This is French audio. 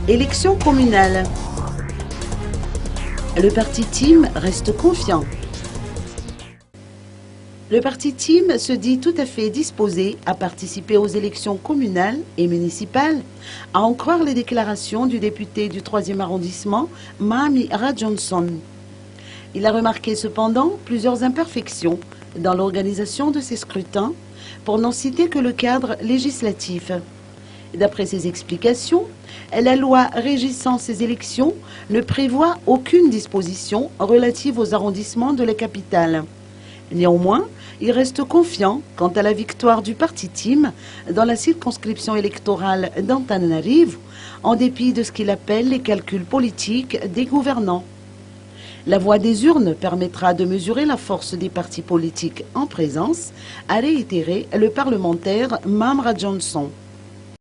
Élections communales. Le parti Team reste confiant. Le parti Team se dit tout à fait disposé à participer aux élections communales et municipales, à en croire les déclarations du député du 3e arrondissement, Mahami Rajohnson. Il a remarqué cependant plusieurs imperfections dans l'organisation de ces scrutins, pour n'en citer que le cadre législatif. D'après ses explications, la loi régissant ces élections ne prévoit aucune disposition relative aux arrondissements de la capitale. Néanmoins, il reste confiant quant à la victoire du parti Team dans la circonscription électorale d'Antananarivo, en dépit de ce qu'il appelle les calculs politiques des gouvernants. La voie des urnes permettra de mesurer la force des partis politiques en présence, a réitéré le parlementaire Mahami Rajohnson.